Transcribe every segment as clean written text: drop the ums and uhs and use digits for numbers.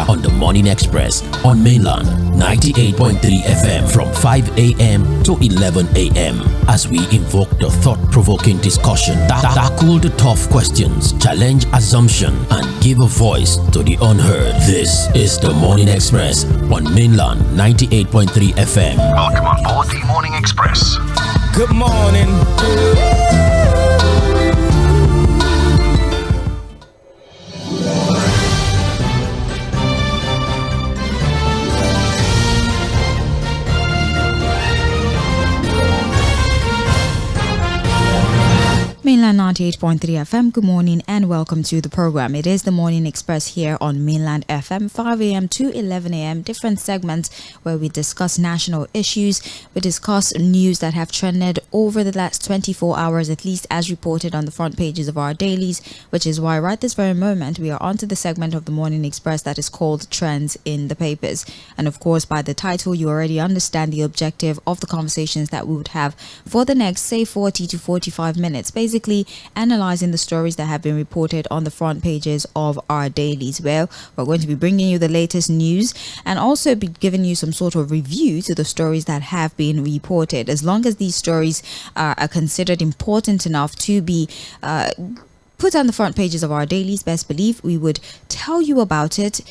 Later on the Morning Express on Mainland 98.3 FM from 5 a.m. to 11 a.m. as we invoke the thought-provoking discussion, tackle the tough questions, challenge assumption, and give a voice to the unheard. This is the Morning Express on Mainland 98.3 FM. Welcome on board the Morning Express. Good morning. Mainland 98.3 FM, good morning and welcome to the program. It is the Morning Express here on Mainland FM, 5 a.m. to 11 a.m. Different segments where we discuss national issues. We discuss news that have trended over the last 24 hours, at least as reported on the front pages of our dailies, which is why right this very moment we are onto the segment of the Morning Express that is called Trends in the Papers. And of course, by the title, you already understand the objective of the conversations that we would have for the next, say, 40 to 45 minutes. Basically analyzing the stories that have been reported on the front pages of our dailies, where we're going to be bringing you the latest news and also be giving you some sort of review to the stories that have been reported. As long as these stories are considered important enough to be put on the front pages of our dailies, best believe we would tell you about it,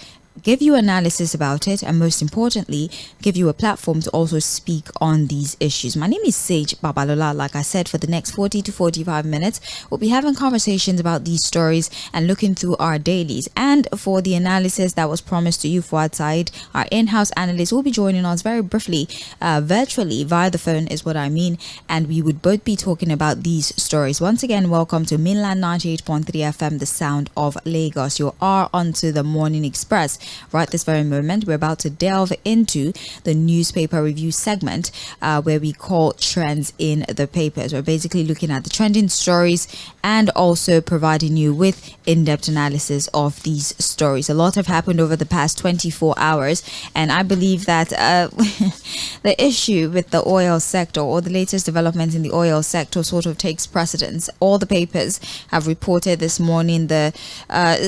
give you analysis about it, and most importantly, give you a platform to also speak on these issues. My name is Sage Babalola. Like I said, for the next 40 to 45 minutes, we'll be having conversations about these stories and looking through our dailies. And for the analysis that was promised to you, Fᴜʟʟ, our in-house analyst, will be joining us very briefly, virtually, via the phone is what I mean, and we would both be talking about these stories. Once again, welcome to Mainland 98.3 FM, the sound of Lagos. You are onto the Morning Express. Right this very moment, we're about to delve into the newspaper review segment where we call Trends in the Papers. We're basically looking at the trending stories and also providing you with in-depth analysis of these stories. A lot have happened over the past 24 hours, and I believe that the issue with the oil sector, or the latest developments in the oil sector, sort of takes precedence. All the papers have reported this morning the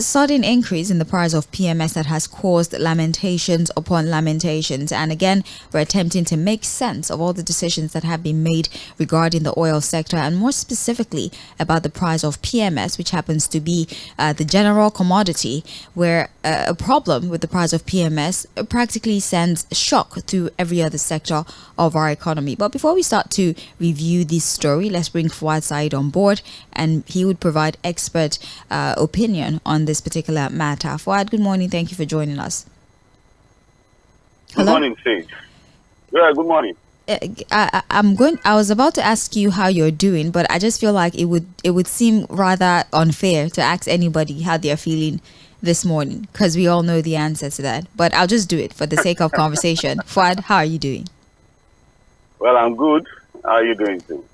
sudden increase in the price of PMS that has caused lamentations upon lamentations. And again, we're attempting to make sense of all the decisions that have been made regarding the oil sector, and more specifically about the price of PMS, which happens to be the general commodity, where a problem with the price of PMS practically sends shock through every other sector of our economy. But before we start to review this story, let's bring Fᴜʟʟ on board, and he would provide expert opinion on this particular matter. Fᴜʟʟ, good morning. Thank you for joining us. Hello? Good morning, Sage. Yeah, good morning. I was about to ask you how you're doing, but I just feel like it would seem rather unfair to ask anybody how they're feeling this morning, because we all know the answer to that. But I'll just do it for the sake of conversation. Fᴜʟʟ, how are you doing? Well, I'm good. How are you doing too?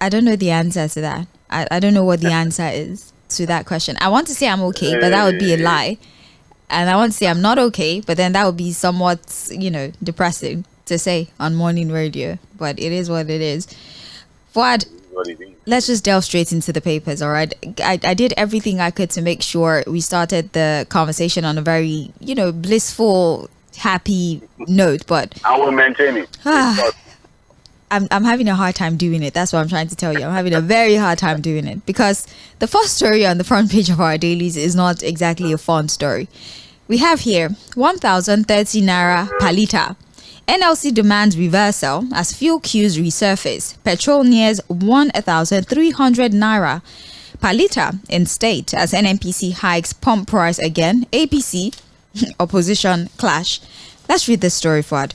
I don't know the answer to that. I don't know what the answer is to that question. I want to say I'm okay, but that would be a lie. And I want to say I'm not okay, but then that would be somewhat, depressing to say on morning radio. But it is what it is. Fᴜʟʟ, let's just delve straight into the papers, all right? I did everything I could to make sure we started the conversation on a very, blissful, happy note, but I will maintain it. I'm having a hard time doing it. That's what I'm trying to tell you. I'm having a very hard time doing it, because the first story on the front page of our dailies is not exactly a fun story. We have here 1,030 naira per litre. NLC demands reversal as fuel queues resurface. Petrol nears 1,300 naira per litre in state as NNPC hikes pump price again. APC opposition clash. Let's read this story forward.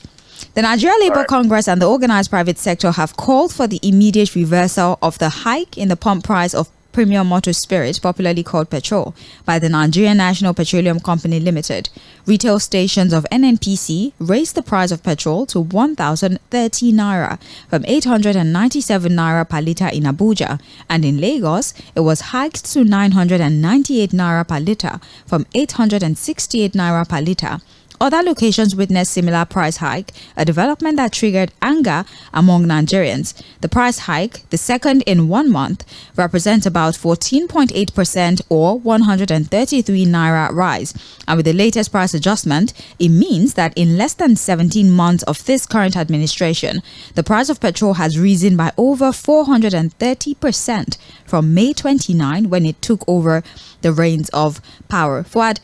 The Nigeria Labour Congress and the organised private sector have called for the immediate reversal of the hike in the pump price of premium motor spirit, popularly called petrol, by the Nigerian National Petroleum Company Limited. Retail stations of NNPC raised the price of petrol to 1,030 naira from 897 naira per litre in Abuja, and in Lagos, it was hiked to 998 naira per litre from 868 naira per litre. other locations witnessed similar price hike, a development that triggered anger among Nigerians. The price hike, the second in 1 month, represents about 14.8% or 133 naira rise. And with the latest price adjustment, it means that in less than 17 months of this current administration, the price of petrol has risen by over 430% from May 29 when it took over the reins of power. Fuad,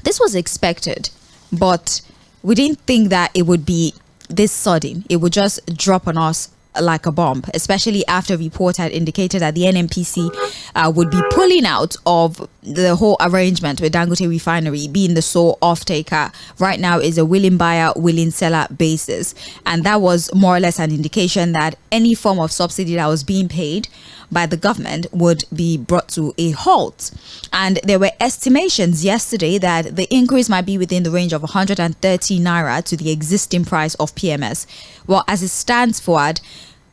this was expected, but we didn't think that it would be this sudden. It would just drop on us like a bomb, especially after report had indicated that the NNPC would be pulling out of the whole arrangement with Dangote Refinery being the sole off-taker. Right now is a willing buyer, willing seller basis. And that was more or less an indication that any form of subsidy that was being paid by the government would be brought to a halt. And there were estimations yesterday that the increase might be within the range of 130 naira to the existing price of PMS. Well, as it stands forward,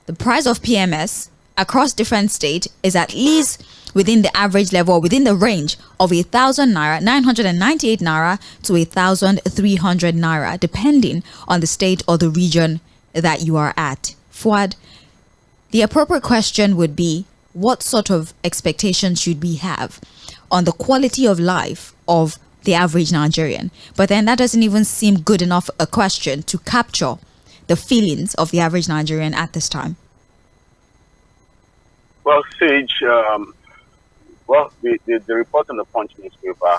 the price of PMS across different states is at least within the average level, within the range of 1,000 naira, 998 naira to 1,300 naira, depending on the state or the region that you are at. Fuad, the appropriate question would be, what sort of expectations should we have on the quality of life of the average Nigerian? But then that doesn't even seem good enough a question to capture the feelings of the average Nigerian at this time. Well, Sage, the report on the Punch newspaper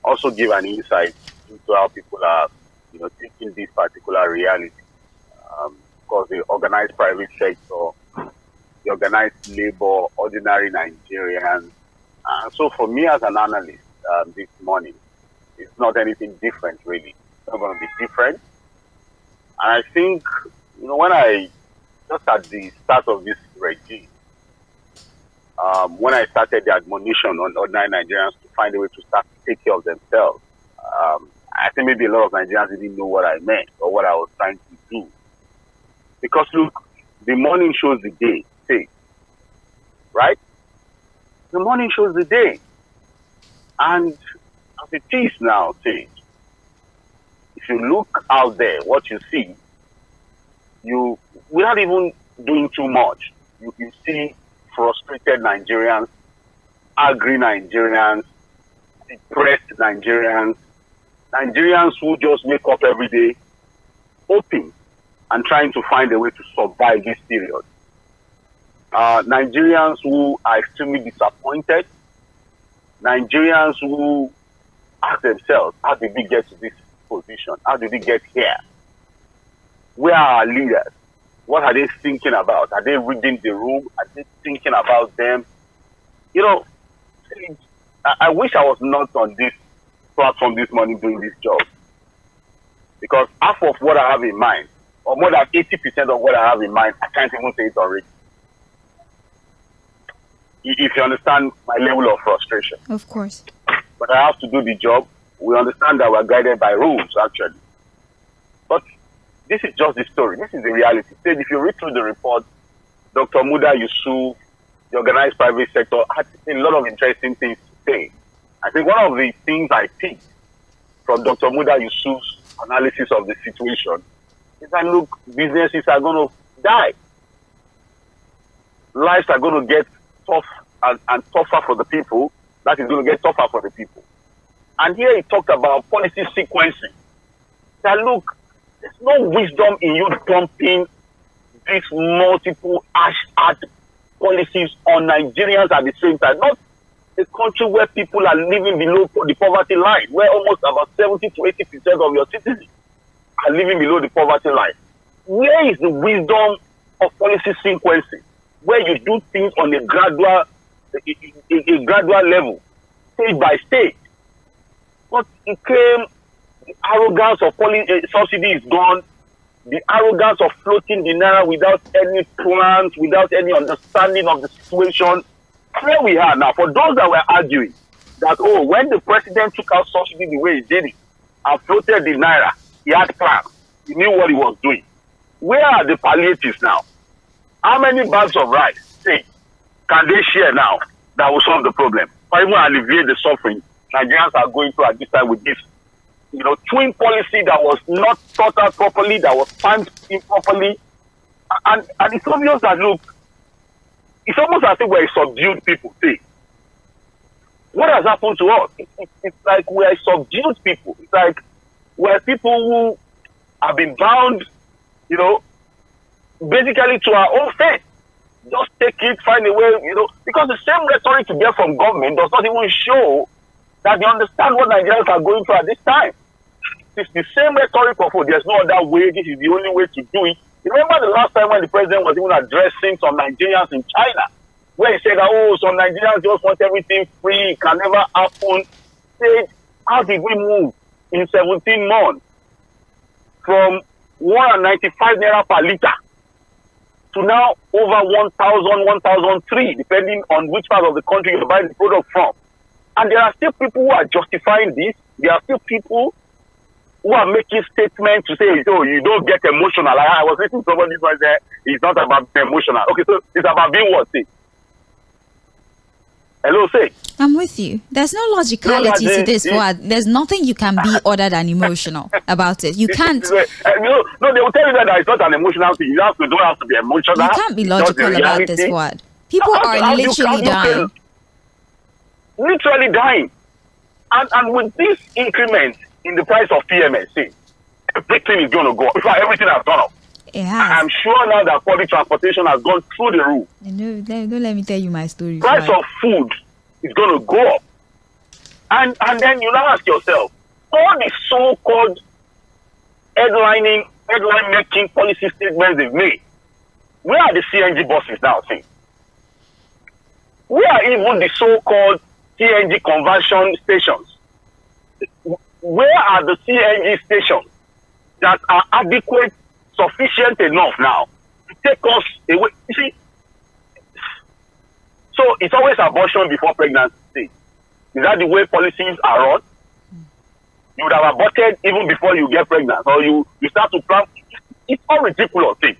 also give an insight into how people are, taking this particular reality. Because the organized private sector, the organized labor, ordinary Nigerians. So for me as an analyst this morning, it's not anything different really. It's not going to be different. And I think, when I, just at the start of this regime, when I started the admonition on ordinary Nigerians to find a way to start to take care of themselves, I think maybe a lot of Nigerians didn't know what I meant or what I was trying to do. Because look, the morning shows the day, say, right? The morning shows the day. And as it is now, say, if you look out there, what you see, we're not even doing too much. You see frustrated Nigerians, angry Nigerians, depressed Nigerians, Nigerians who just wake up every day, hoping and trying to find a way to survive this period. Nigerians who are extremely disappointed, Nigerians who ask themselves, how did we get to this position? How did we get here? Where are our leaders? What are they thinking about? Are they reading the room? Are they thinking about them? I wish I was not on this platform this morning doing this job. Because half of what I have in mind, or more than 80% of what I have in mind, I can't even say it already. If you understand my level of frustration. Of course. But I have to do the job. We understand that we're guided by rules, actually. But this is just the story. This is the reality. If you read through the report, Dr. Muda Yusuf, the organized private sector, had a lot of interesting things to say. I think one of the things I picked from Dr. Muda Yusuf's analysis of the situation is that, look, businesses are going to die. Lives are going to get tough and tougher for the people. That is going to get tougher for the people. And here he talked about policy sequencing. That, look, there's no wisdom in you dumping these multiple harsh policies on Nigerians at the same time. Not a country where people are living below the poverty line, where almost about 70 to 80% of your citizens are living below the poverty line. Where is the wisdom of policy sequencing, where you do things on a gradual level, stage by stage? But it came, the arrogance of subsidy is gone, the arrogance of floating the naira without any plans, without any understanding of the situation. Here we are now. For those that were arguing that, when the president took out subsidy the way he did it and floated the naira, he had plans. He knew what he was doing. Where are the palliatives now? How many bags of rice, can they share now that will solve the problem? Or even alleviate the suffering Nigerians are going through at this time with this twin policy that was not thought out properly, that was timed improperly. And it's obvious that, look, it's almost as if we're a subdued people thing. What has happened to us? It's like we're subdued people. It's like we're people who have been bound, basically to our own fate. Just take it, find a way, because the same rhetoric you get from government does not even show that they understand what Nigerians are going through at this time. It's the same rhetoric of, there's no other way, this is the only way to do it. Remember the last time when the president was even addressing some Nigerians in China, where he said that, some Nigerians just want everything free, it can never happen. Said, how did we move in 17 months from 195 naira per liter to now over 1,000, 1,003, depending on which part of the country you're buying the product from? And there are still people who are justifying this. There are still people who are making statements to say, you don't get emotional. I was listening to somebody who said, it's not about being emotional. Okay, so it's about being what? Say? Hello, say. I'm with you. There's no logicality to this. There's nothing you can be other than emotional about it. You can't. No, they will tell you that it's not an emotional thing. You don't have to be emotional. You can't be logical about this word. People are literally dying. Literally dying. And with this increment in the price of PMS, everything is going to go up. In fact, everything has gone up. It has. I'm sure now that public transportation has gone through the roof. Don't let me tell you my story. Price of food is going to go up. And then you now ask yourself, all the so-called headline-making policy statements they've made, where are the CNG buses now? Where are even the so-called CNG conversion stations? Where are the CNG stations that are adequate, sufficient enough now to take us away? You see, so it's always abortion before pregnancy. Is that the way policies are run? You would have aborted even before you get pregnant, or you start to plan. It's all ridiculous thing.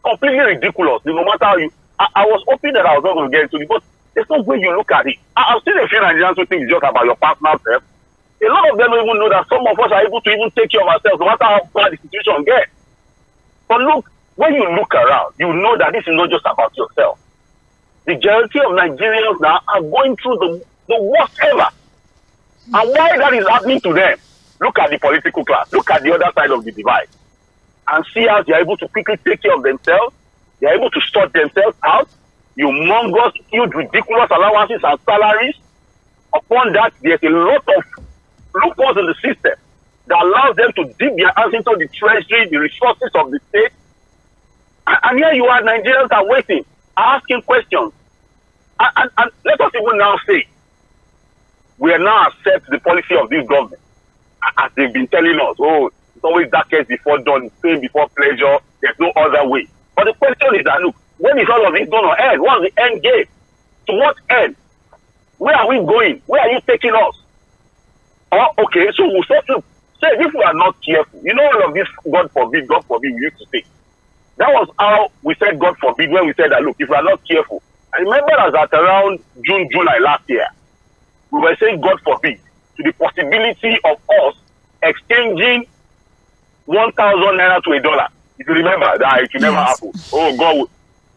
Completely ridiculous. No matter how you. I was hoping that I was not going to get into it, but there's no way you look at it. I've seen a few Nigerians who think it's just about your personal self. A lot of them don't even know that some of us are able to even take care of ourselves, no matter how bad the situation gets. But look, when you look around, you know that this is not just about yourself. The majority of Nigerians now are going through the worst ever. And why that is happening to them? Look at the political class. Look at the other side of the divide. And see how they are able to quickly take care of themselves. They are able to sort themselves out. Humongous, huge, ridiculous allowances and salaries. Upon that, there's a lot of loopholes in the system that allows them to dip their hands into the treasury, the resources of the state. And here you are, Nigerians are waiting, asking questions. And let us even now say, we are now accept the policy of this government. As they've been telling us, it's always darkest before dawn, pain before pleasure, there's no other way. But the question is that, look, when is all of this going to end? What's the end game? To what end? Where are we going? Where are you taking us? Okay, so we'll say, if we are not careful, all of this, God forbid, we used to say. That was how we said God forbid when we said that, look, if we are not careful. I remember as at around June, July last year, we were saying God forbid to the possibility of us exchanging 1,000 naira to $1. If you remember that, it will never happen. Oh God,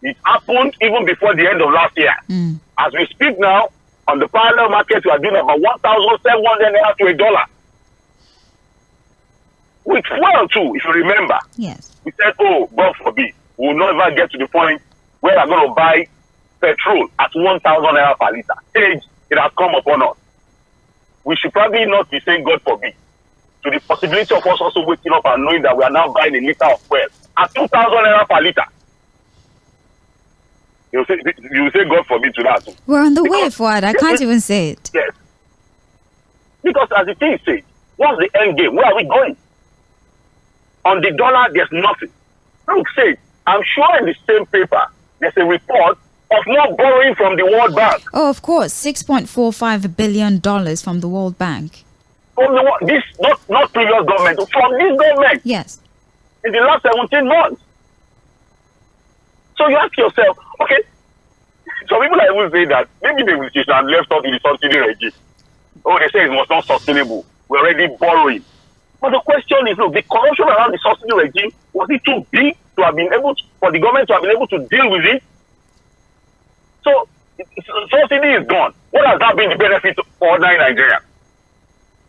it happened even before the end of last year. As we speak now, on the parallel market, we are doing about 1,700 naira to $1. With fuel too, if you remember. Yes. We said, God forbid, we will never get to the point where we are going to buy petrol at 1,000 naira per liter. Age, it has come upon us. We should probably not be saying God forbid to the possibility of us also waking up and knowing that we are now buying a liter of fuel at 2,000 naira per liter. You say God forbid to that too. We're on the way forward. I can't even say it. Yes. Because as the thing says, what's the end game? Where are we going? On the dollar, there's nothing. Look, say, I'm sure in the same paper, there's a report of more borrowing from the World Bank. Oh, of course, $6.45 billion from the World Bank. From this, not previous government, from this government. Yes. In the last 17 months. So you ask yourself, okay, some people I will say that maybe they should have left out in the subsidy regime. They say it was not sustainable. We're already borrowing. But the question is, look, the corruption around the subsidy regime, was it too big to have been able to, for the government to have been able to deal with it? So, subsidy is gone. What has that been the benefit for ordinary Nigerians?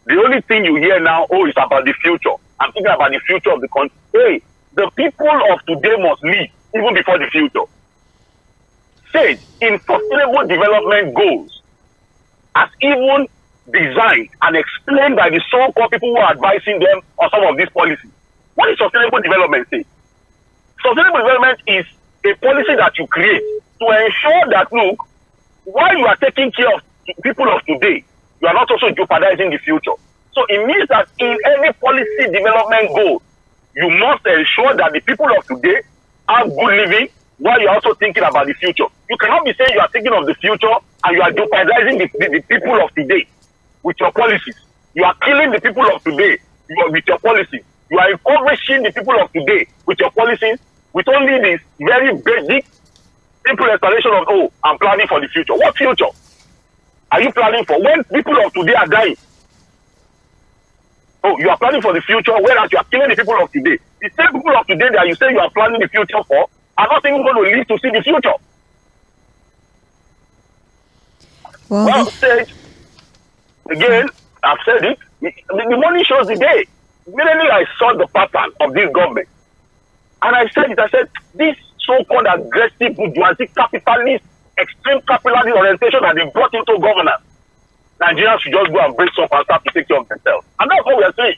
The only thing you hear now, it's about the future. I'm thinking about the future of the country. Hey, the people of today must lead even before the future. Said in sustainable development goals, as even designed and explained by the so-called people who are advising them on some of these policies. What is sustainable development say? Sustainable development is a policy that you create to ensure that, look, while you are taking care of people of today, you are not also jeopardizing the future. So it means that in any policy development goal, you must ensure that the people of today have good living while you are also thinking about the future. You cannot be saying you are thinking of the future and you are jeopardizing the people of today with your policies. You are killing the people of today with your policies. You are impoverishing the people of today with your policies with only this very basic, simple explanation of, I'm planning for the future. What future are you planning for? When people of today are dying, you are planning for the future, whereas you are killing the people of today. The same people of today that you say you are planning the future for are not even going to live to see the future. Well said. Again, I've said it. The money shows the day. Immediately I saw the pattern of this government. And I said it. I said, this so-called aggressive bourgeoisie capitalist, extreme capitalist orientation that they brought into governance, Nigerians should just go and break up and start to take care of themselves. And that's what we are saying.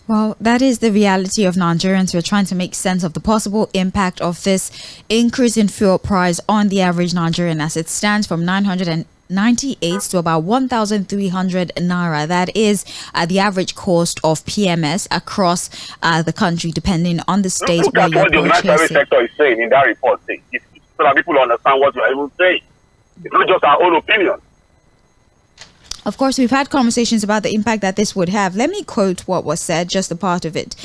Well, that is the reality of Nigerians. We're trying to make sense of the possible impact of this increase in fuel price on the average Nigerian as it stands from 998 to about 1,300 naira. That is the average cost of PMS across the country, depending on the state Look where at you're what the private sector is saying in that report. So that people understand what you are even saying. It's not just our own opinion. Of course, we've had conversations about the impact that this would have. Let me quote what was said, just a part of it.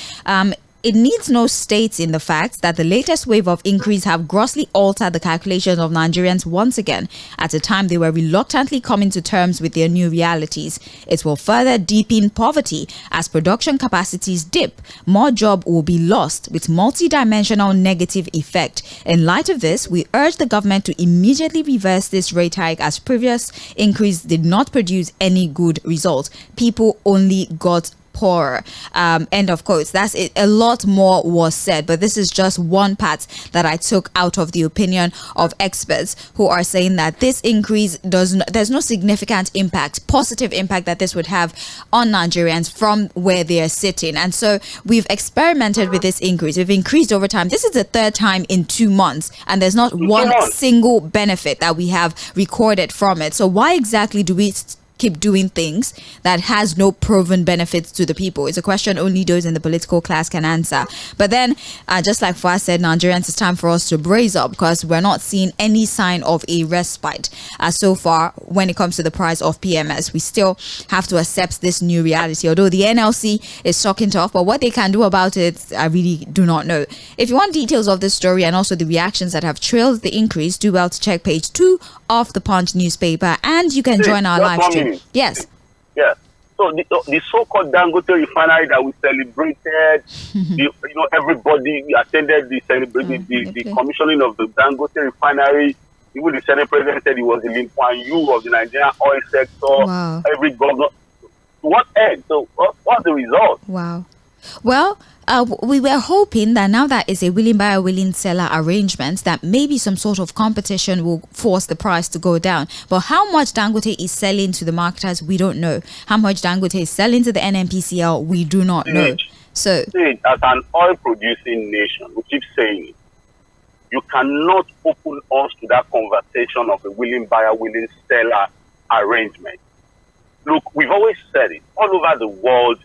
It needs no states in the fact that the latest wave of increase have grossly altered the calculations of Nigerians once again at a time they were reluctantly coming to terms with their new realities. It will further deepen poverty as production capacities dip. More job will be lost with multi-dimensional negative effect. In light of this, we urge the government to immediately reverse this rate hike as previous increase did not produce any good results. People only got poorer. End of quotes. That's it. A lot more was said, but this is just one part that I took out of the opinion of experts who are saying that this increase there's no significant impact, positive impact that this would have on Nigerians from where they are sitting. And so we've experimented with this increase. We've increased over time. This is the third time in 2 months, and there's not one single benefit that we have recorded from it. So why exactly do we keep doing things that has no proven benefits to the people? It's a question only those in the political class can answer. But then, just like Fᴜ said, Nigerians, it's time for us to brace up because we're not seeing any sign of a respite so far when it comes to the price of PMS. We still have to accept this new reality, although the NLC is talking tough, but what they can do about it, I really do not know. If you want details of this story and also the reactions that have trailed the increase, do well to check page 2 of the Punch newspaper, and you can join our live stream. Yes. Yeah. So the so-called Dangote refinery that we celebrated, everybody attended the commissioning of the Dangote refinery. Even the Senate president said it was the Lɪਧᴇ of the Nigerian oil sector. Wow. Every governor. To what end? So what's the result? Wow. Well, we were hoping that now that it's a willing buyer, willing seller arrangement, that maybe some sort of competition will force the price to go down. But how much Dangote is selling to the marketers, we don't know. How much Dangote is selling to the NNPCL, we do not know. So, as an oil-producing nation, we keep saying it, you cannot open us to that conversation of a willing buyer, willing seller arrangement. Look, we've always said it. All over the world,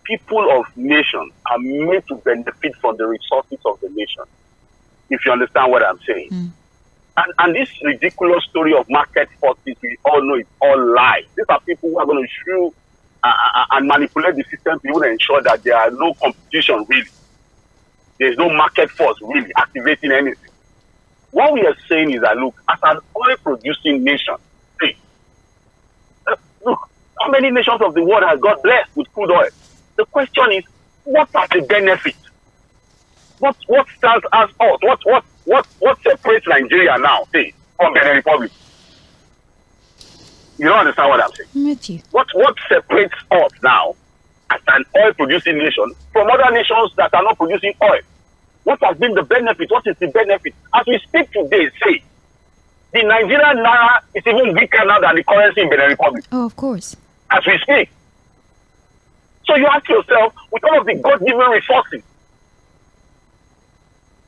people of nations are made to benefit from the resources of the nation, if you understand what I'm saying. And this ridiculous story of market forces, we all know it's all lies. These are people who are going to shrew and manipulate the system to even ensure that there are no competition, really. There's no market force, really, activating anything. What we are saying is that, look, as an oil-producing nation, look, How many nations of the world has got blessed with crude oil? The question is, what are the benefits? What stands as us? What separates Nigeria now, say, from Benin Republic? You don't understand what I'm saying? I'm with you. What separates us now as an oil-producing nation from other nations that are not producing oil? What has been the benefit? What is the benefit? As we speak today, say, the Nigerian naira is even weaker now than the currency in Benin Republic. Oh, of course. As we speak. So you ask yourself, with all of the God-given resources,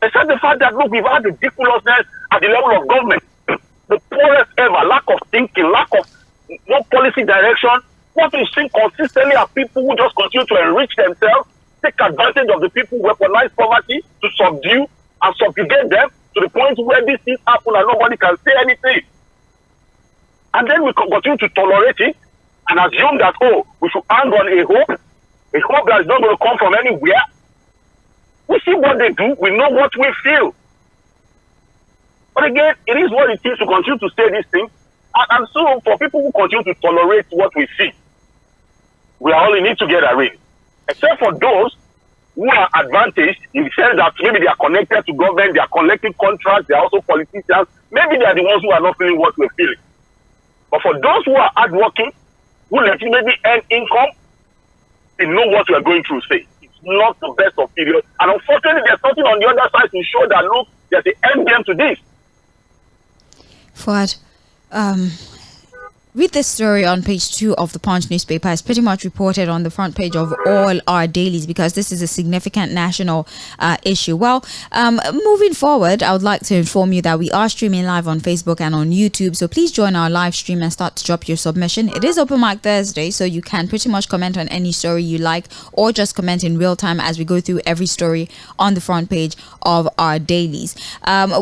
except the fact that, look, we've had ridiculousness at the level of government, the poorest ever, lack of thinking, lack of no policy direction. What we've seen consistently are people who just continue to enrich themselves, take advantage of the people, weaponize poverty to subdue and subjugate them to the point where these things happen and nobody can say anything. And then we continue to tolerate it and assume that, oh, we should hang on a hope that is not going to come from anywhere. We see what they do, we know what we feel. But again, it is what it is to continue to say these things. And so for people who continue to tolerate what we see, we are all in it together, really. Except for those who are advantaged in the sense that maybe they are connected to government, they are collecting contracts, they are also politicians. Maybe they are the ones who are not feeling what we're feeling. But for those who are hardworking, who legitimately earn income, they know what we are going through, say. It's not the best of periods. And unfortunately, there's something on the other side to show that, look, there's an end game to this. Fuad, read this story on page 2 of the Punch newspaper. It's pretty much reported on the front page of all our dailies because this is a significant national issue. Well, moving forward, I would like to inform you that we are streaming live on Facebook and on YouTube. So please join our live stream and start to drop your submission. It is Open Mic Thursday, so you can pretty much comment on any story you like or just comment in real time as we go through every story on the front page of our dailies.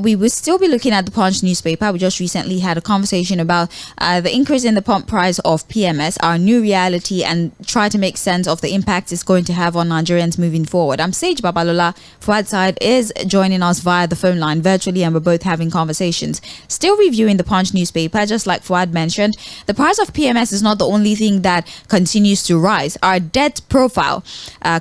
We will still be looking at the Punch newspaper. We just recently had a conversation about the increase in the pump price of PMS, our new reality, and try to make sense of the impact it's going to have on Nigerians moving forward. I'm Sage Babalola. Fouad Said is joining us via the phone line virtually, and we're both having conversations. Still reviewing the Punch newspaper, just like Fouad mentioned, the price of PMS is not the only thing that continues to rise. Our debt profile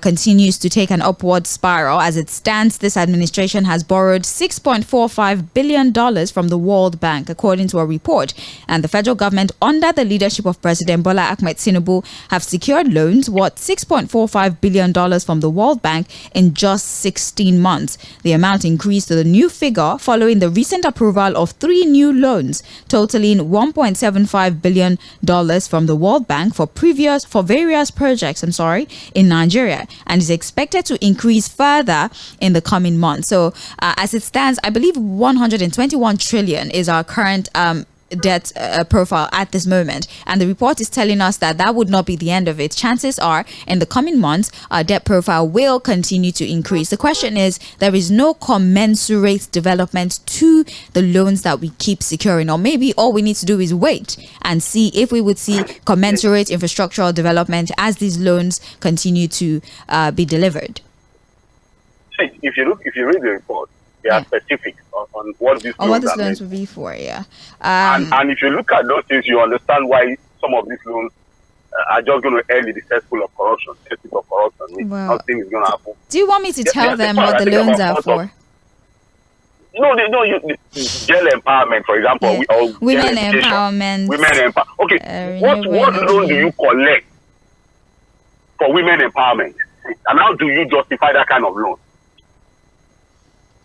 continues to take an upward spiral. As it stands, this administration has borrowed $6.45 billion from the World Bank, according to a report, and the federal government under the leadership of President Bola Ahmed Tinubu have secured loans worth $6.45 billion from the World Bank in just 16 months. The amount increased to the new figure following the recent approval of 3 new loans totaling $1.75 billion from the World Bank for various projects in Nigeria, and is expected to increase further in the coming months. So as it stands, I believe 121 trillion is our current debt profile at this moment, and the report is telling us that that would not be the end of it. Chances are in the coming months our debt profile will continue to increase. The question is, there is no commensurate development to the loans that we keep securing, or maybe all we need to do is wait and see if we would see commensurate infrastructural development as these loans continue to be delivered. If you read the report, there are specifics on what these loans will be for, and if you look at those things, you understand why some of these loans are just going to end in the cesspool of corruption. Well, nothing is going to happen. Do you want me to tell them what the loans are for? No, girl empowerment, for example, women empowerment. Okay, what loan do you collect for women empowerment, and how do you justify that kind of loan?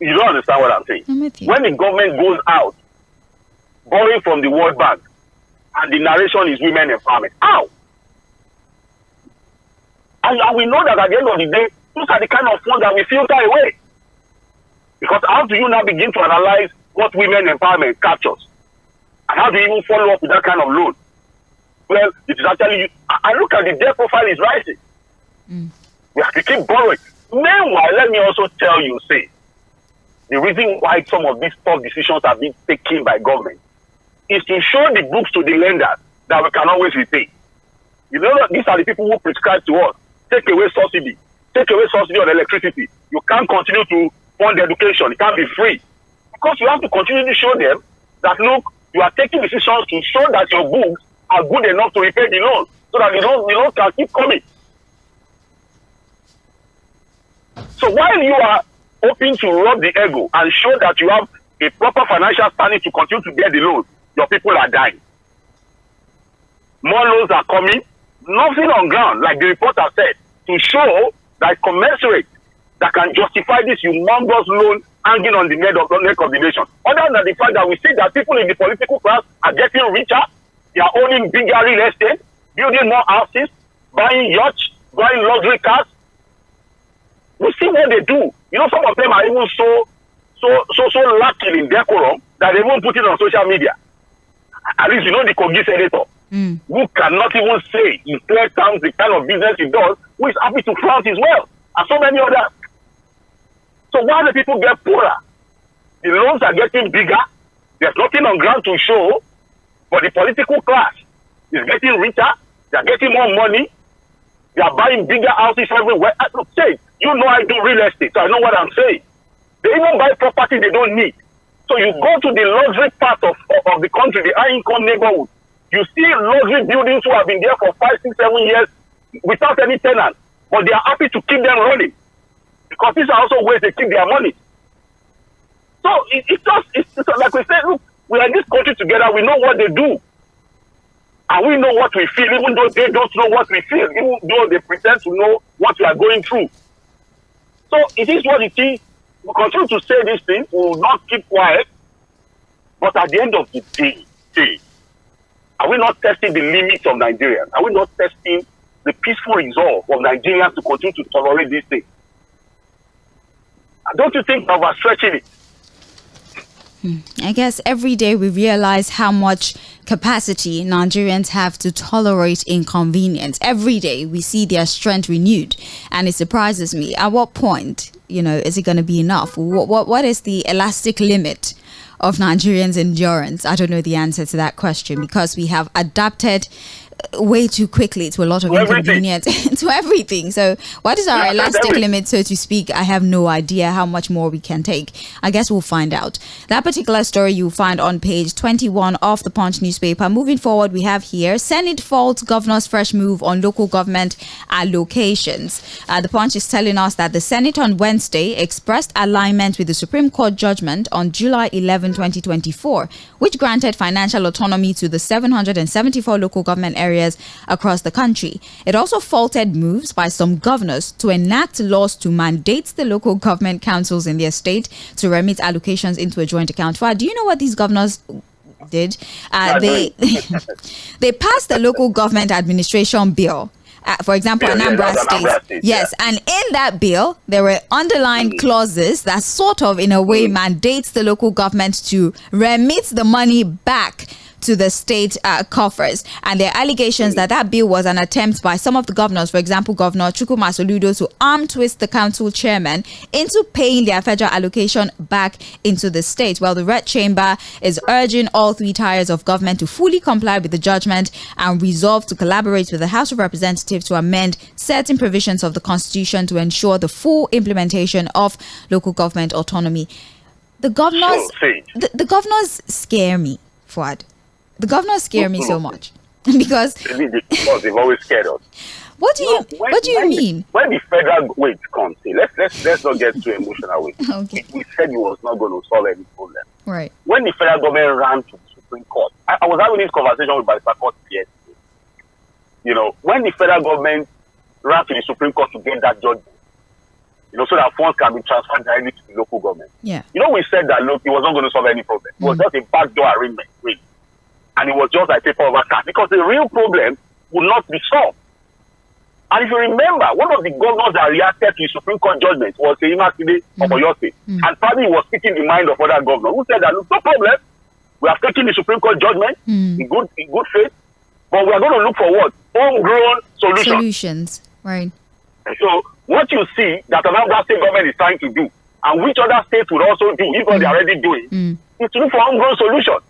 You don't understand what I'm saying. I'm with you. When the government goes out borrowing from the World Bank and the narration is women empowerment, how? And we know that at the end of the day, those are the kind of funds that we filter away. Because how do you now begin to analyze what women empowerment captures? And how do you even follow up with that kind of loan? Well, it is actually, I look at the debt profile is rising. We have to keep borrowing. Meanwhile, let me also tell you, the reason why some of these tough decisions are being taken by government is to show the books to the lenders that we can always repay. You know that these are the people who prescribe to us. Take away subsidy on electricity. You can't continue to fund education. It can't be free. Because you have to continue to show them that, look, you are taking decisions to show that your books are good enough to repay the loan. so that the loans can keep coming. So while you are hoping to rub the ego and show that you have a proper financial standing to continue to get the loans, your people are dying. More loans are coming. Nothing on ground, like the reporter said, to show that commensurate that can justify this humongous loan hanging on the neck of the nation. Other than the fact that we see that people in the political class are getting richer, they are owning bigger real estate, building more houses, buying yachts, buying luxury cars. We see what they do. You know, some of them are even so lacking in decorum that they won't put it on social media. At least you know the Kogi senator, who cannot even say in clear terms the kind of business he does, who is happy to flaunt his wealth, and so many others. So while the people get poorer, the loans are getting bigger, there's nothing on ground to show, but the political class is getting richer, they're getting more money, they are buying bigger houses everywhere. Look, say, you know I do real estate, so I know what I'm saying. They even buy property they don't need. So you go to the luxury part of the country, the high-income neighborhood, you see luxury buildings who have been there for 5, 6, 7 years without any tenants, but they are happy to keep them running because these are also ways they keep their money. So it's like we said, look, we are in this country together, we know what they do. And we know what we feel, even though they don't know what we feel, even though they pretend to know what we are going through. So it is what it is. We continue to say these things, we will not keep quiet. But at the end of the day, are we not testing the limits of Nigerians? Are we not testing the peaceful resolve of Nigerians to continue to tolerate these things? Don't you think we're overstretching it? I guess every day we realize how much capacity Nigerians have to tolerate inconvenience. Every day we see their strength renewed, and it surprises me. At what point, is it going to be enough? What is the elastic limit of Nigerians' endurance? I don't know the answer to that question, because we have adapted way too quickly to a lot of inconvenience, to everything. So what is our elastic limit, so to speak? I have no idea how much more we can take. I guess we'll find out. That particular story you'll find on page 21 of the Punch newspaper. Moving forward, we have here, Senate faults governor's fresh move on local government allocations. The Punch is telling us that the Senate on Wednesday expressed alignment with the Supreme Court judgment on July 11, 2024, which granted financial autonomy to the 774 local government areas across the country. It also faulted moves by some governors to enact laws to mandate the local government councils in their state to remit allocations into a joint account. Do you know what these governors did? They passed the local government administration bill. For example, Anambra State. Yes, and in that bill, there were underlined clauses that sort of, in a way, mandates the local government to remit the money back to the state coffers. And there are allegations that bill was an attempt by some of the governors, for example, Governor Chukwuma Soludo, to arm twist the council chairman into paying their federal allocation back into the state. Well, the Red Chamber is urging all three tiers of government to fully comply with the judgment and resolve to collaborate with the House of Representatives to amend certain provisions of the Constitution to ensure the full implementation of local government autonomy. The governors, the governors scare me, Fuad. The governors scare me so much because they've always scared us. What do you mean? When the federal weight comes in, let's not get too emotional with it. Okay. We said he was not going to solve any problem. Right. When the federal government ran to the Supreme Court, I was having this conversation with Barrister Court yesterday. When the federal government ran to the Supreme Court to get that judgment, so that funds can be transferred directly to the local government. Yeah. We said that, look, it was not going to solve any problem. It was just a backdoor arrangement, really. And it was just like paper over cat, because the real problem would not be solved. And if you remember, one of the governors that reacted to the Supreme Court judgment was ᴜᴜᴛ of Oyo State. And probably was speaking the mind of other governors who said that, look, no problem. We have taken the Supreme Court judgment in good faith, but we are going to look for what? Homegrown solutions. Right. And so what you see that another state government is trying to do, and which other states would also do, if what they are already doing, is to look for homegrown solutions.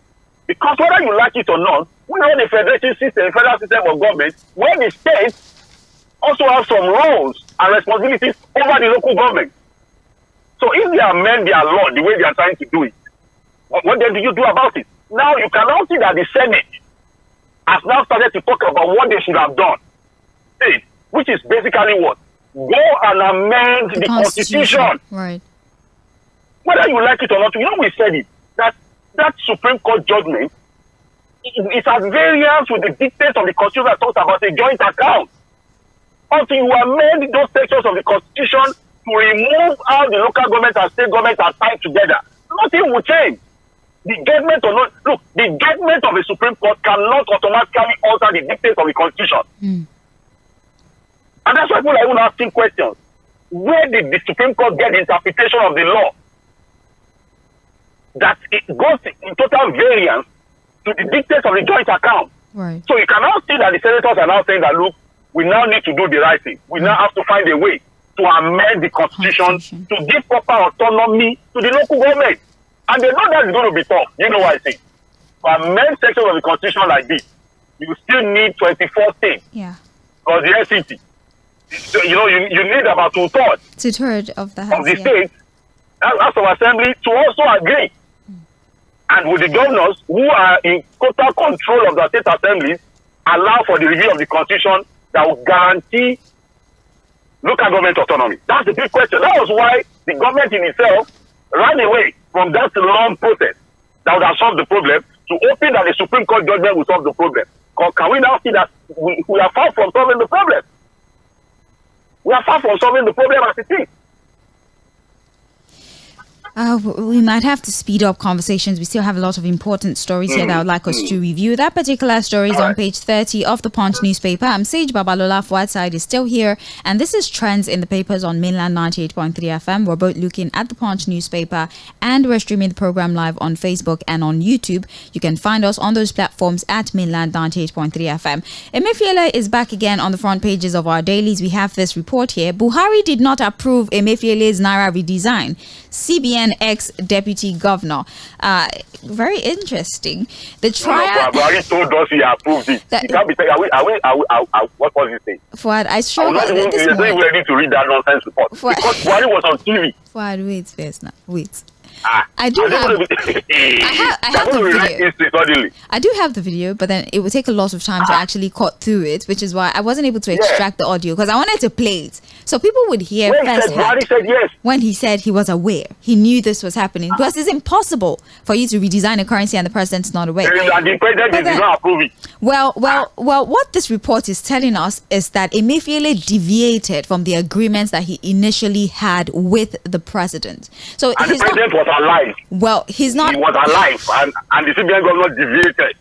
Because whether you like it or not, we have the federal system of government, where the states also have some roles and responsibilities over the local government. So if they amend their law the way they are trying to do it, what then do you do about it? Now you can now see that the Senate has now started to talk about what they should have done. Which is basically what? Go and amend the Constitution. Right. Whether you like it or not, we said it, that Supreme Court judgment is at variance with the dictates of the Constitution that talks about a joint account. Until you amend those sections of the Constitution to remove how the local government and state government are tied together, nothing will change. The judgment of the Supreme Court cannot automatically alter the dictates of the Constitution. And that's why people are even asking questions. Where did the Supreme Court get the interpretation of the law that it goes in total variance to the dictates of the joint account? Right. So you can now see that the senators are now saying that, look, we now need to do the right thing. We now have to find a way to amend the Constitution to give proper autonomy to the local government. And they know that is going to be tough. You know what I think? To amend sections of the Constitution like this, you still need 24 states. Yeah. Because the SCT. So, you need about two-thirds of the House, of the states, House of Assembly, to also agree. And with the governors who are in total control of the state assemblies, allow for the review of the Constitution that will guarantee local government autonomy. That's the big question. That was why the government in itself ran away from that long process that would have solved the problem to hoping that the Supreme Court judgment will solve the problem. Can we now see that we are far from solving the problem? We are far from solving the problem as it is. We might have to speed up conversations. We still have a lot of important stories here that I would like us to review. That particular story is on page 30 of the Punch newspaper. I'm Sage Babalola. Fuad Side is still here. And this is Trends in the Papers on Mainland 98.3 FM. We're both looking at the Punch newspaper and we're streaming the program live on Facebook and on YouTube. You can find us on those platforms at Mainland 98.3 FM. Emefiele is back again on the front pages of our dailies. We have this report here. Buhari did not approve Emefiele's Naira redesign. CBN ex-deputy governor. Very interesting. The trial. Buhari told us he approved it. He can't be saying, what was he saying? Fuad, I struggled this morning. You're not ready to read that nonsense report. Fuad. Because Buhari was on TV. Fuad, wait first now. Wait. I have the video. I do have the video, but then it would take a lot of time to actually cut through it, which is why I wasn't able to extract the audio because I wanted to play it so people would hear Buhari said yes. When he said he was aware, he knew this was happening because it's impossible for you to redesign a currency and the president's not aware. And the president did not approve it. Well, what this report is telling us is that Emefiele deviated from the agreements that he initially had with the president. So and the president was alive. Well, he's not. He was alive, and the CBN governor deviated.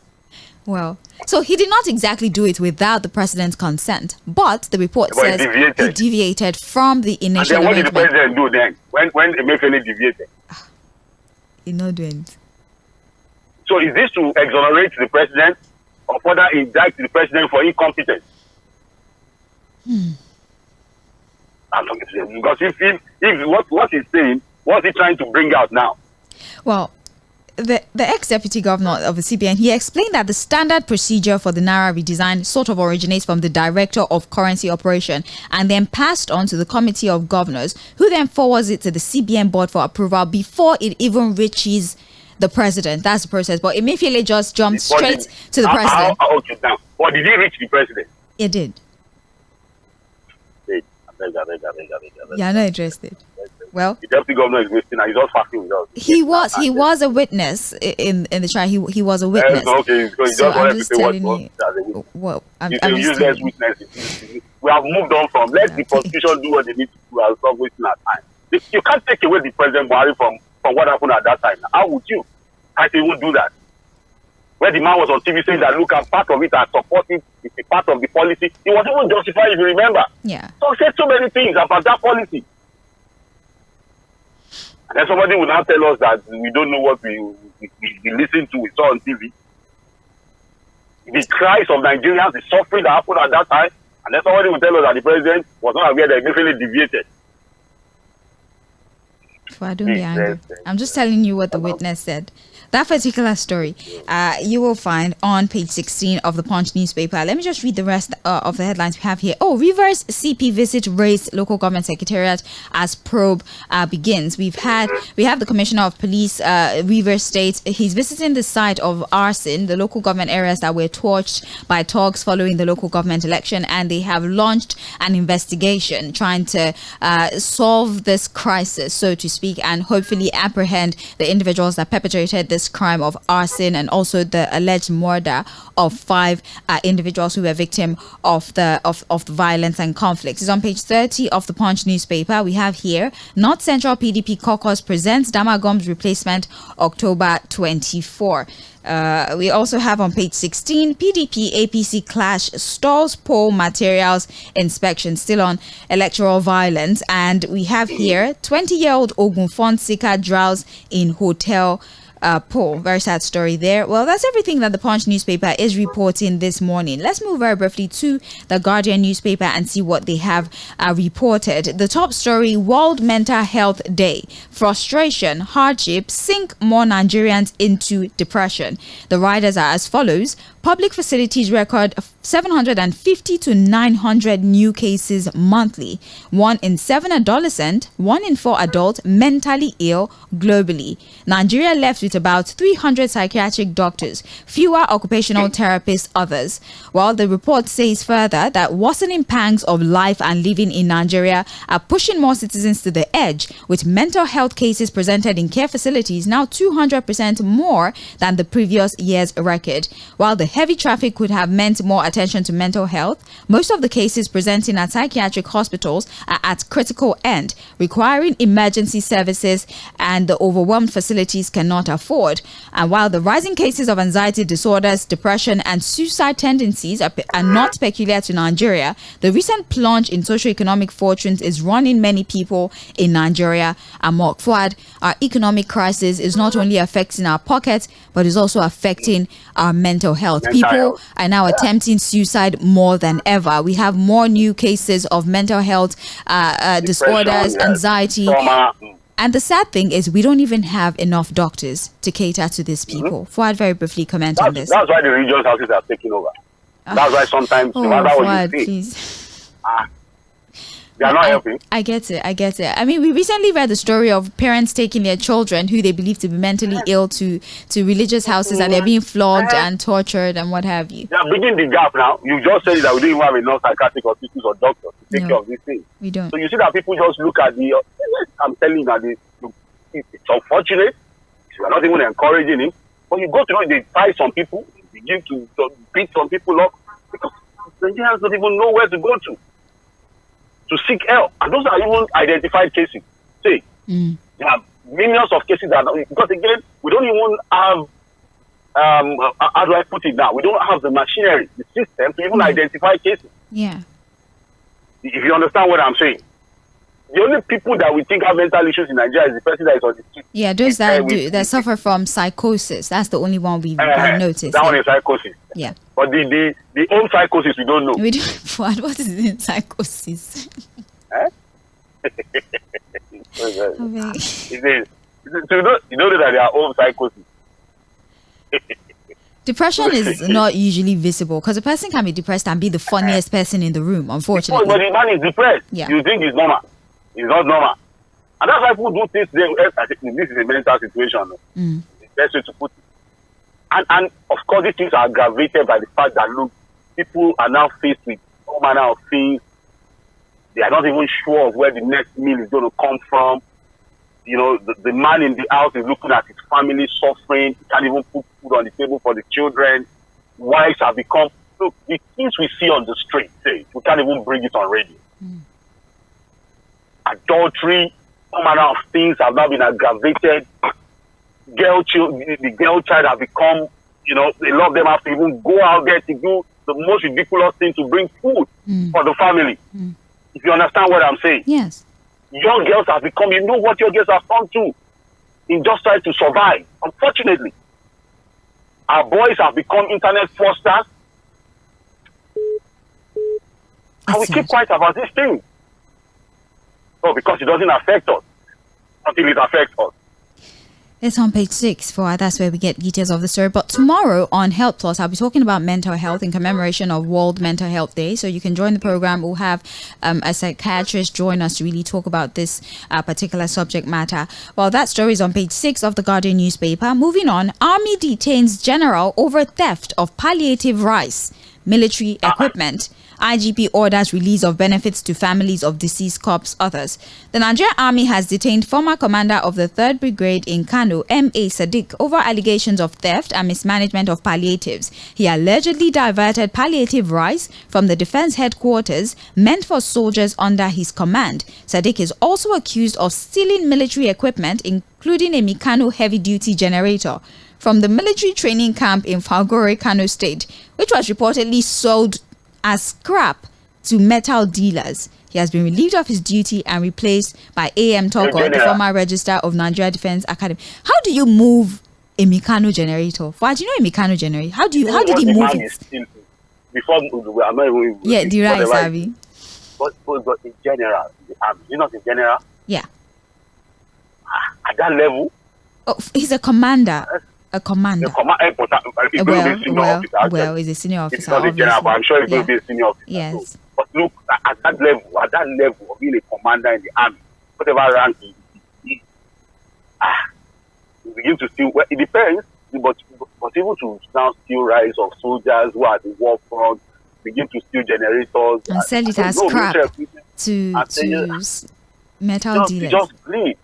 Well, so he did not exactly do it without the president's consent, but the report says he deviated from the initial. And then what did the president do then? When Emefiele deviated? He not doing it. So is this to exonerate the president or further indict the president for incompetence? Because if what he's saying, what's he trying to bring out now? Well, the ex-deputy governor of the CBN, he explained that the standard procedure for the Naira redesign sort of originates from the director of currency operation and then passed on to the committee of governors, who then forwards it to the CBN board for approval before it even reaches the president. That's the process. But Emefiele just jumped straight to the president. Okay, now, but did he reach the president? It did. Yeah, not interested. Well, the deputy governor is wasting. He's all fucking with us. He was a witness in the trial. He was a witness. Okay, so he just wanted to say what was as a witness. Well, I'm useless witness. We have moved on from let the constitution do what they need to do and stop wasting our time. You can't take away the President Buhari from what happened at that time. How would you? Can't even do that. Where the man was on TV saying that, look, I'm part of it, I support it, it's a part of the policy. He was even justified, if you remember. Yeah. So he said so many things about that policy. And then somebody will now tell us that we don't know what we listen to, we saw on TV. The cries of Nigerians, the suffering that happened at that time, and then somebody will tell us that the president was not aware that he definitely deviated. Well, don't be angry. I'm just telling you what the witness said. That particular story, you will find on page 16 of the Punch newspaper. Let me just read the rest of the headlines we have here. Oh, Rivers CP visit raised local government secretariat as probe begins. We have the Commissioner of Police, Rivers State. He's visiting the site of arson, the local government areas that were torched by thugs following the local government election, and they have launched an investigation trying to solve this crisis, so to speak, and hopefully apprehend the individuals that perpetrated this crime of arson and also the alleged murder of 5 individuals who were victim of the violence and conflicts. It's on page 30 of the Punch newspaper. We have here North Central PDP caucus presents Damagom's replacement October 24. We also have on page 16 PDP APC clash stalls poll materials inspection, still on electoral violence. And we have here 20-year-old Ogun Fonseca drowns in hotel poll. Very sad story there. Well, that's everything that the Punch newspaper is reporting this morning. Let's move very briefly to the Guardian newspaper and see what they have reported. The top story: World Mental Health Day. Frustration, hardship sink more Nigerians into depression. The riders are as follows. Public facilities record 750 to 900 new cases monthly. 1 in 7 adolescent, 1 in 4 adult mentally ill globally. Nigeria left with about 300 psychiatric doctors, fewer occupational therapists, others. While the report says further that worsening pangs of life and living in Nigeria are pushing more citizens to the edge, with mental health cases presented in care facilities now 200% more than the previous year's record. While the heavy traffic could have meant more attention to mental health, most of the cases presenting at psychiatric hospitals are at critical end, requiring emergency services, and the overwhelmed facilities cannot afford. And while the rising cases of anxiety disorders, depression, and suicide tendencies are not peculiar to Nigeria, the recent plunge in socioeconomic fortunes is running many people in Nigeria amok. Fuad, our economic crisis is not only affecting our pockets, but is also affecting our mental health. People are now attempting suicide more than ever. We have more new cases of mental health disorders, anxiety. And the sad thing is we don't even have enough doctors to cater to these people. Fuad, very briefly comment on this. That's why the religious houses are taking over. That's why sometimes, no matter what Fuad, you say, please. they are not helping. I get it. I mean, we recently read the story of parents taking their children who they believe to be mentally ill to religious houses, and they're being flogged and tortured and what have you. They are bridging the gap now. You just said that we don't even have enough psychiatric hospitals or doctors to take care of these things. We don't. So you see that people just look at the, I'm telling you that it's unfortunate. We are not even encouraging it. But you go to know, they tie some people, begin to beat some people up, because Nigerians don't even know where to go to seek help. And those are even identified cases. See, there are millions of cases that, because again, we don't even have, how do I put it now? We don't have the machinery, the system to even identify cases. Yeah. If you understand what I'm saying. The only people that we think have mental issues in Nigeria is the person that is on the street. Yeah, those that suffer from psychosis. That's the only one we've noticed. That one is psychosis. Yeah. But the home psychosis, we don't know. We don't. What is in psychosis? You know that they are home psychosis. Depression is not usually visible because a person can be depressed and be the funniest person in the room, unfortunately. But the man is depressed. Yeah. You think it's normal. It's not normal. And that's why people do things. I think this is a mental situation. The best way to put it. And of course, these things are aggravated by the fact that, look, people are now faced with all manner of things. They are not even sure of where the next meal is going to come from. You know, the man in the house is looking at his family suffering. He can't even put food on the table for the children. Wives have become, look, the things we see on the street, we can't even bring it on radio. Adultery, all manner of things have now been aggravated. The girl child have become, you know, a lot of them have to even go out there to do the most ridiculous thing to bring food for the family. If you understand what I'm saying. Yes. Young girls have become, you know what your girls have come to in just trying to survive. Unfortunately, our boys have become internet fraudsters. And we keep quiet about this thing. Oh, because it doesn't affect us until it affects us. It's on page 6 that's where we get details of the story. But tomorrow on Health Plus, I'll be talking about mental health in commemoration of World Mental Health Day. So you can join the program. We'll have a psychiatrist join us to really talk about this particular subject matter. Well, that story is on page 6 of the Guardian newspaper. Moving on, Army detains general over theft of palliative rice, military equipment. IGP orders release of benefits to families of deceased corps others. The Nigerian Army has detained former commander of the 3rd Brigade in Kano, M.A. Sadiq, over allegations of theft and mismanagement of palliatives. He allegedly diverted palliative rice from the defense headquarters meant for soldiers under his command. Sadiq is also accused of stealing military equipment, including a Mikano heavy-duty generator, from the military training camp in Fᴜဃᴜ, Kano State, which was reportedly sold as scrap to metal dealers. He has been relieved of his duty and replaced by A.M. Toko, the former registrar of Nigeria Defense Academy. How do you move a Mikano generator? Why do you know a Mikano generator? How did he move it? Before I'm not even. Yeah, the right, Savi. But in general, you know the general. Yeah. At that level. Oh, he's a commander. A commander. Well, he's a senior officer. It's not a general, but I'm sure he's going to be a senior officer. Yes. So, but look, at that level of being a commander in the army, whatever rank he you begin to steal. Well, it depends, but even to now steal rice of soldiers who are at the war front, begin to steal generators and sell it as scrap to metal dealers. Just bleed.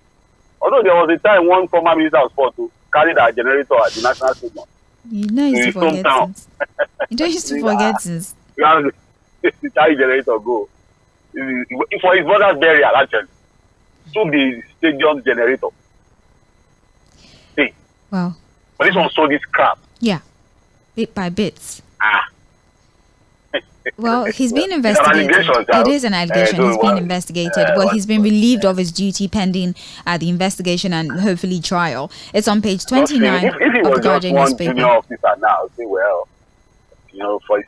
Although there was a time one former minister was forced to carry that generator at the national stadium. You know, you used to forget things. You don't used to forget things. You have to carry generator go. For his brother's burial, actually. To the stadium generator. See. Wow. But this one sold this crap. Yeah. Bit by bits. Well, he's being investigated. It is an allegation. He's being investigated. Well, he's been relieved of his duty pending the investigation and hopefully trial. It's on page 29 if he of was the Guardian just one newspaper. Junior officer now, say, well, for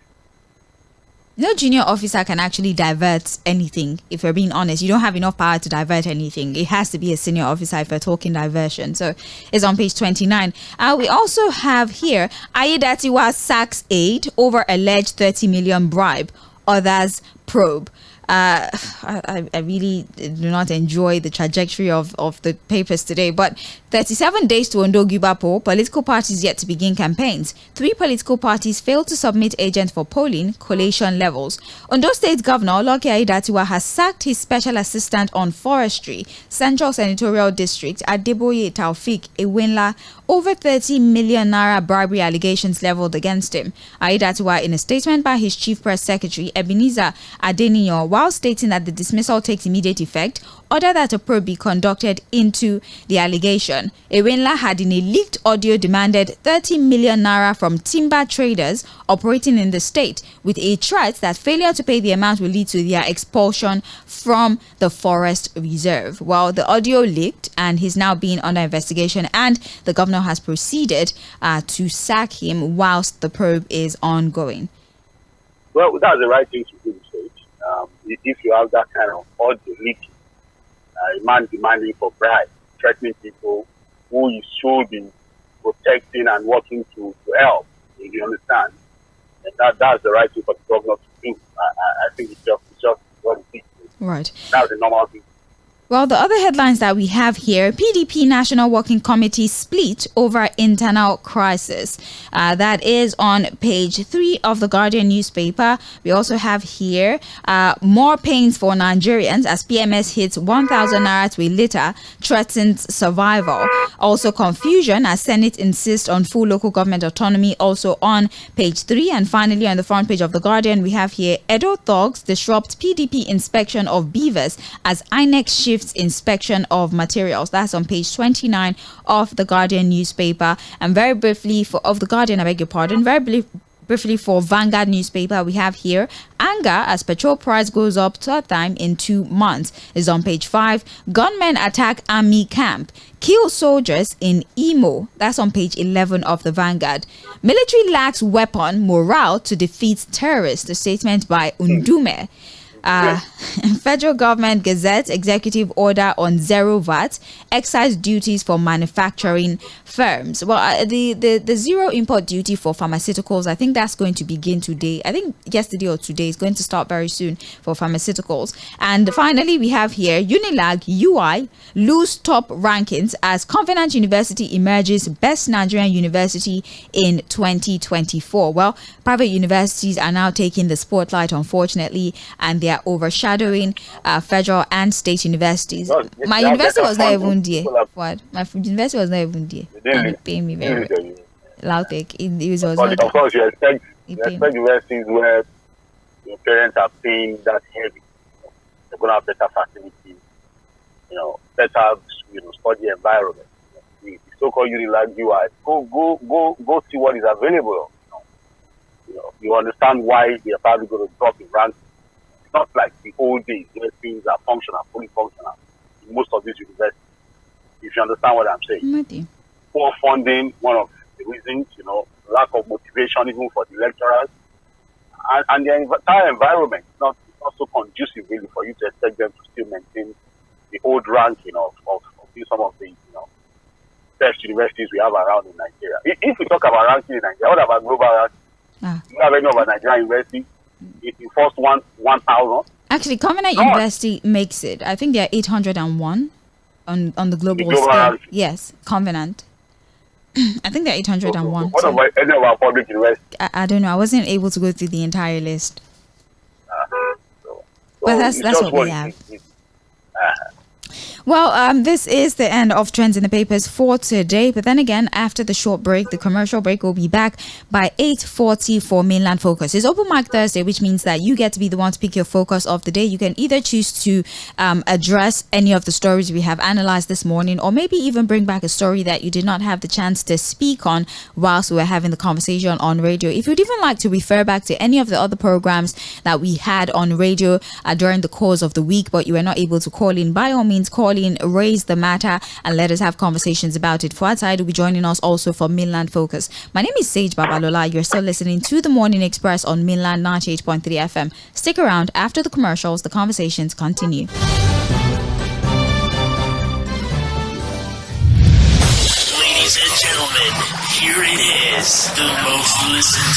no junior officer can actually divert anything. If we're being honest, you don't have enough power to divert anything. It has to be a senior officer if we're talking diversion. So it's on page 29. We also have here Aiyedatiwa sacks aide over alleged 30 million bribe. Others probe. I really do not enjoy the trajectory of the papers today, but 37 days to Ondo Gubapo, political parties yet to begin campaigns. 3 political parties failed to submit agents for polling collation levels. Ondo State Governor Lucky Aiyedatiwa has sacked his special assistant on forestry, Central Senatorial District, Adeboye Taufik Ewenla, over 30 million naira bribery allegations leveled against him. Aiyedatiwa, in a statement by his chief press secretary, Ebenezer Adeniyo, while stating that the dismissal takes immediate effect, ordered that a probe be conducted into the allegation. Ewenla had in a leaked audio demanded 30 million naira from timber traders operating in the state, with a threat that failure to pay the amount will lead to their expulsion from the forest reserve. Well, the audio leaked and he's now being under investigation, and the governor has proceeded to sack him whilst the probe is ongoing. Well, that's the right thing to do. If you have that kind of audio leaking, a man demanding for bribe, threatening people who you should be protecting and working to help, if you understand, and that's the right thing for the governor to do. I think it's just what it is. Right. That's the normal thing. Well, the other headlines that we have here, PDP National Working Committee split over internal crisis. That is on page 3 of the Guardian newspaper. We also have here more pains for Nigerians as PMS hits 1,000 naira to a litre, threatens survival. Also confusion as Senate insists on full local government autonomy, also on page 3. And finally, on the front page of the Guardian, we have here Edo thugs disrupt PDP inspection of beavers as INEC shifts inspection of materials. That's on page 29 of the Guardian newspaper. And very briefly of the Guardian, I beg your pardon, briefly for Vanguard newspaper, we have here anger as petrol price goes up 3rd time in 2 months is on page 5. Gunmen attack army camp, kill soldiers in Imo. That's on page 11 of the Vanguard. Military lacks weapon morale to defeat terrorists. The statement by Undume. Federal Government Gazette Executive Order on Zero VAT Excise Duties for Manufacturing Firms. Well, the zero import duty for pharmaceuticals, I think that's going to begin today. I think yesterday or today is going to start very soon for pharmaceuticals. And finally, we have here Unilag UI lose top rankings as Covenant University emerges best Nigerian university in 2024. Well, private universities are now taking the spotlight, unfortunately, and they are overshadowing federal and state universities. No, my university was not even there. What? My university was not even there. And it paid me very well. Lautech. It was not. Of course, you expect universities where your parents are paying that heavy. They're going to have better facilities, better, study environment. The so-called Unilag UI. Go see what is available. You understand why they are probably going to drop in rank. It's not like the old days where things are functional, fully functional in most of these universities. If you understand what I'm saying. Poor funding, one of the reasons, lack of motivation even for the lecturers, and the entire environment is not so conducive really for you to expect them to still maintain the old ranking of some of the best universities we have around in Nigeria. If we talk about ranking in Nigeria, what about global ranking? Do you have any of our Nigerian universities in first 1,000? Actually, Covenant University makes it. I think they are 801 on the global scale. Ranking. Yes, Covenant. I think they're 801. What about any of our public universities? I don't know. I wasn't able to go through the entire list. But that's what we have. Well, this is the end of Trends in the Papers for today. But then again, after the short break, the commercial break, will be back by 8:40 for Mainland Focus. It's Open Mic Thursday, which means that you get to be the one to pick your focus of the day. You can either choose to address any of the stories we have analyzed this morning, or maybe even bring back a story that you did not have the chance to speak on whilst we were having the conversation on radio. If you'd even like to refer back to any of the other programs that we had on radio during the course of the week, but you were not able to call in, by all means, call in, raise the matter, and let us have conversations about it. Fᴜʟʟᴏᴡ will be joining us also for Mainland Focus. My name is Sage Babalola. You're still listening to The Morning Express on Mainland 98.3 FM. Stick around. After the commercials, the conversations continue. Ladies and gentlemen, here it is, the most listened